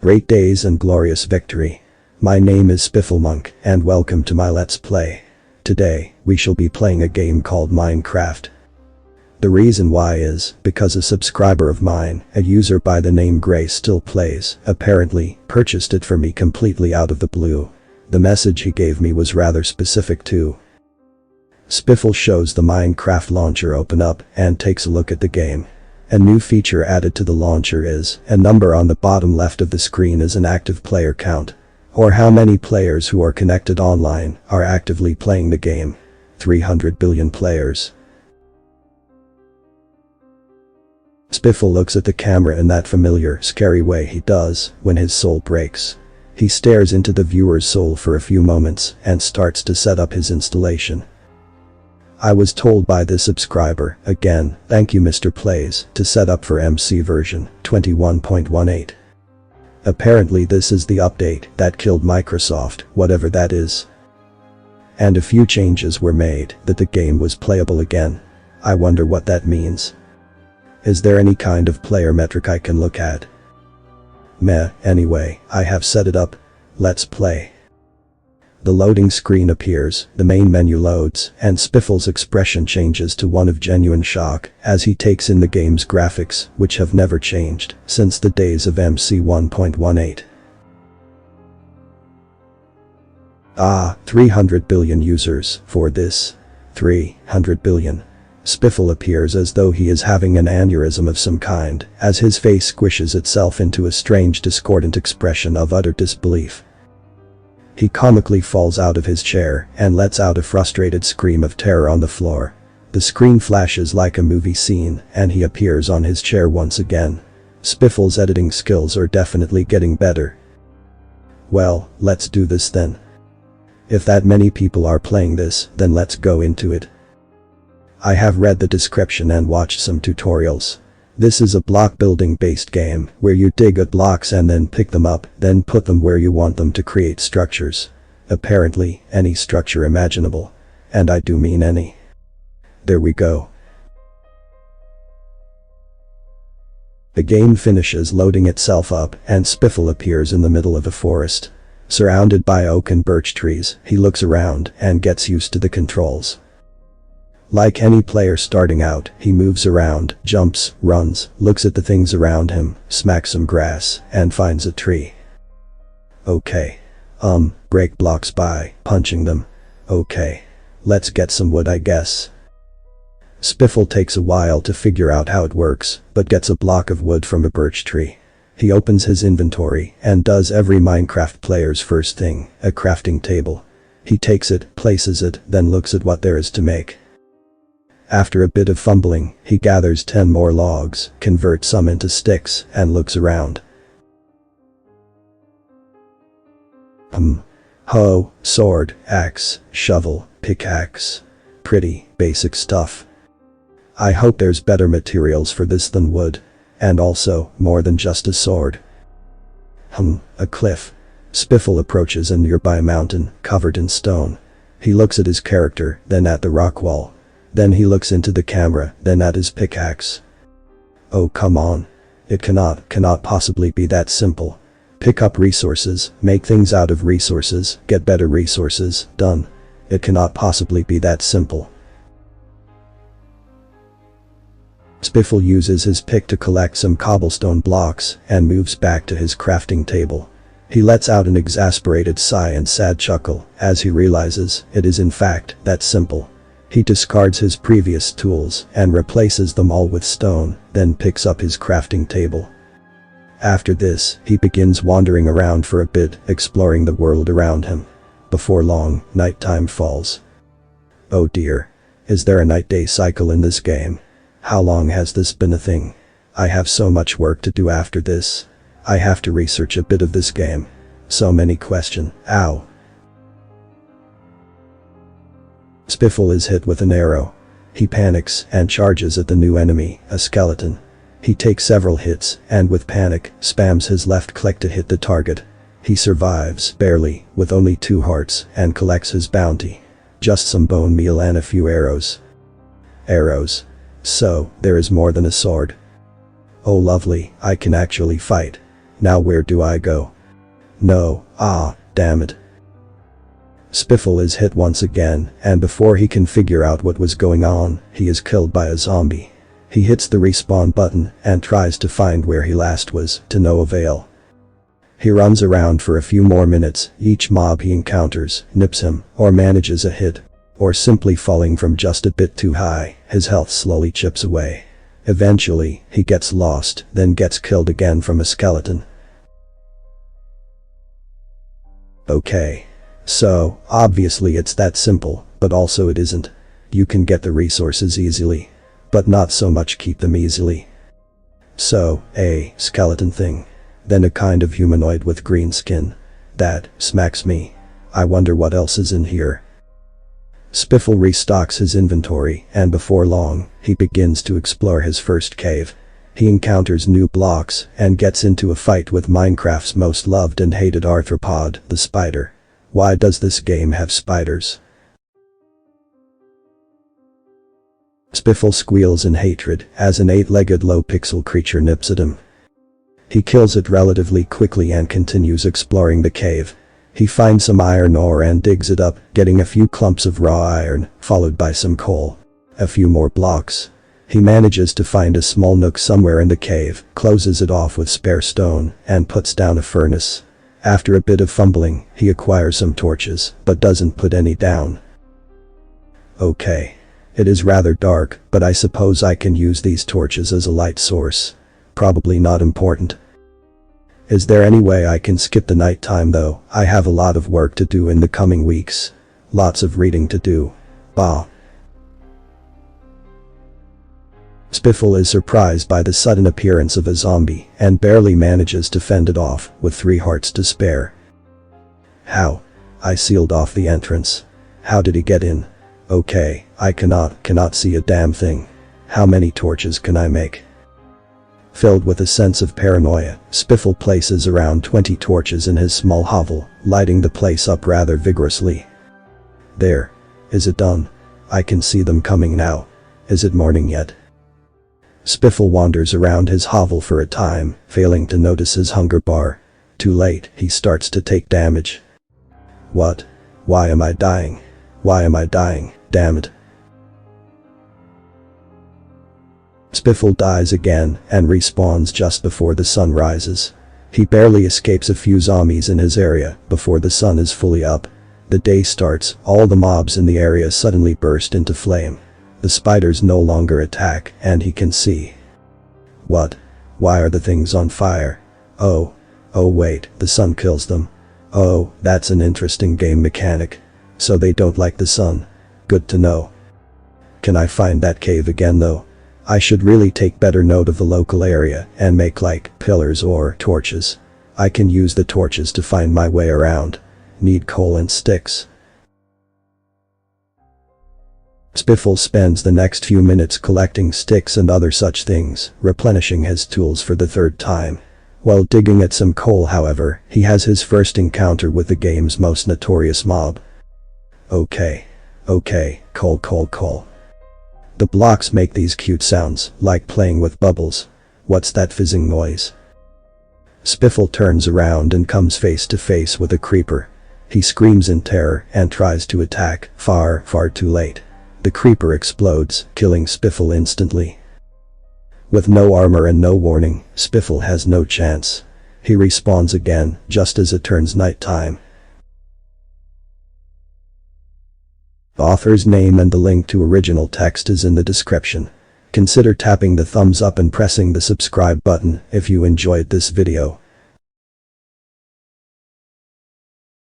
Great days and glorious victory. My name is Spifflemonk and welcome to my Let's Play. Today, we shall be playing a game called Minecraft. The reason why is because a subscriber of mine, a user by the name Gray Still Plays, apparently purchased it for me completely out of the blue. The message he gave me was rather specific too. Spiffle shows the Minecraft launcher open up and takes a look at the game. A new feature added to the launcher is a number on the bottom left of the screen is an active player count, or how many players who are connected online are actively playing the game. 300 billion players. Spiffle looks at the camera in that familiar, scary way he does when his soul breaks. He stares into the viewer's soul for a few moments and starts to set up his installation. I was told by this subscriber, again, thank you Mr. Plays, to set up for MC version 21.18. Apparently this is the update that killed Microsoft, whatever that is. And a few changes were made that the game was playable again. I wonder what that means. Is there any kind of player metric I can look at? Meh, anyway, I have set it up. Let's play. The loading screen appears, the main menu loads, and Spiffle's expression changes to one of genuine shock as he takes in the game's graphics, which have never changed since the days of MC 1.18. 300 billion users for this. 300 billion. Spiffle appears as though he is having an aneurysm of some kind as his face squishes itself into a strange discordant expression of utter disbelief. He comically falls out of his chair and lets out a frustrated scream of terror on the floor. The screen flashes like a movie scene and he appears on his chair once again. Spiffle's editing skills are definitely getting better. Well, let's do this then. If that many people are playing this, then let's go into it. I have read the description and watched some tutorials. This is a block building based game where you dig at blocks and then pick them up, then put them where you want them to create structures. Apparently, any structure imaginable. And I do mean any. There we go. The game finishes loading itself up and Spiffle appears in the middle of a forest. Surrounded by oak and birch trees, he looks around and gets used to the controls. Like any player starting out, he moves around, jumps, runs, looks at the things around him, smacks some grass, and finds a tree. Okay. Break blocks by punching them. Okay. Let's get some wood I guess. Spiffle takes a while to figure out how it works, but gets a block of wood from a birch tree. He opens his inventory and does every Minecraft player's first thing, a crafting table. He takes it, places it, then looks at what there is to make. After a bit of fumbling, he gathers 10 more logs, converts some into sticks, and looks around. Hoe, sword, axe, shovel, pickaxe. Pretty basic stuff. I hope there's better materials for this than wood. And also, more than just a sword. A cliff. Spiffle approaches a nearby mountain, covered in stone. He looks at his character, then at the rock wall. Then he looks into the camera, then at his pickaxe. Oh come on. It cannot possibly be that simple. Pick up resources, make things out of resources, get better resources, done. It cannot possibly be that simple. Spiffle uses his pick to collect some cobblestone blocks and moves back to his crafting table. He lets out an exasperated sigh and sad chuckle as he realizes it is in fact that simple. He discards his previous tools and replaces them all with stone, then picks up his crafting table. After this, he begins wandering around for a bit, exploring the world around him. Before long, nighttime falls. Oh dear. Is there a night-day cycle in this game? How long has this been a thing? I have so much work to do after this. I have to research a bit of this game. So many questions. Ow. Spiffle is hit with an arrow. He panics and charges at the new enemy, a skeleton. He takes several hits and with panic, spams his left click to hit the target. He survives, barely, with only 2 hearts and collects his bounty. Just some bone meal and a few arrows. Arrows. So, there is more than a sword. Oh lovely, I can actually fight. Now where do I go? No, damn it. Spiffle is hit once again, and before he can figure out what was going on, he is killed by a zombie. He hits the respawn button and tries to find where he last was, to no avail. He runs around for a few more minutes. Each mob he encounters nips him, or manages a hit, or simply falling from just a bit too high, his health slowly chips away. Eventually, he gets lost, then gets killed again from a skeleton. Okay. So, obviously it's that simple, but also it isn't. You can get the resources easily, but not so much keep them easily. So, a skeleton thing. Then a kind of humanoid with green skin. That smacks me. I wonder what else is in here. Spiffle restocks his inventory, and before long, he begins to explore his first cave. He encounters new blocks, and gets into a fight with Minecraft's most loved and hated arthropod, the spider. Why does this game have spiders? Spiffle squeals in hatred as an 8-legged low-pixel creature nips at him. He kills it relatively quickly and continues exploring the cave. He finds some iron ore and digs it up, getting a few clumps of raw iron, followed by some coal. A few more blocks. He manages to find a small nook somewhere in the cave, closes it off with spare stone, and puts down a furnace. After a bit of fumbling, he acquires some torches, but doesn't put any down. Okay. It is rather dark, but I suppose I can use these torches as a light source. Probably not important. Is there any way I can skip the nighttime though? I have a lot of work to do in the coming weeks. Lots of reading to do. Bah. Spiffle is surprised by the sudden appearance of a zombie and barely manages to fend it off with 3 hearts to spare. How? I sealed off the entrance. How did he get in? Okay, I cannot see a damn thing. How many torches can I make? Filled with a sense of paranoia, Spiffle places around 20 torches in his small hovel, lighting the place up rather vigorously. There. Is it done? I can see them coming now. Is it morning yet? Spiffle wanders around his hovel for a time, failing to notice his hunger bar. Too late, he starts to take damage. What? Why am I dying? Why am I dying? Damn it. Spiffle dies again and respawns just before the sun rises. He barely escapes a few zombies in his area before the sun is fully up. The day starts, all the mobs in the area suddenly burst into flame. The spiders no longer attack, and he can see. What? Why are the things on fire? Oh wait, the sun kills them. Oh, that's an interesting game mechanic. So they don't like the sun. Good to know. Can I find that cave again though? I should really take better note of the local area and make like pillars or torches. I can use the torches to find my way around. Need coal and sticks. Spiffle spends the next few minutes collecting sticks and other such things, replenishing his tools for the 3rd time. While digging at some coal, however, he has his first encounter with the game's most notorious mob. Okay, coal. The blocks make these cute sounds, like playing with bubbles. What's that fizzing noise? Spiffle turns around and comes face to face with a creeper. He screams in terror and tries to attack, far too late. The creeper explodes, killing Spiffle instantly. With no armor and no warning, Spiffle has no chance. He respawns again, just as it turns nighttime. The author's name and the link to original text is in the description. Consider tapping the thumbs up and pressing the subscribe button if you enjoyed this video.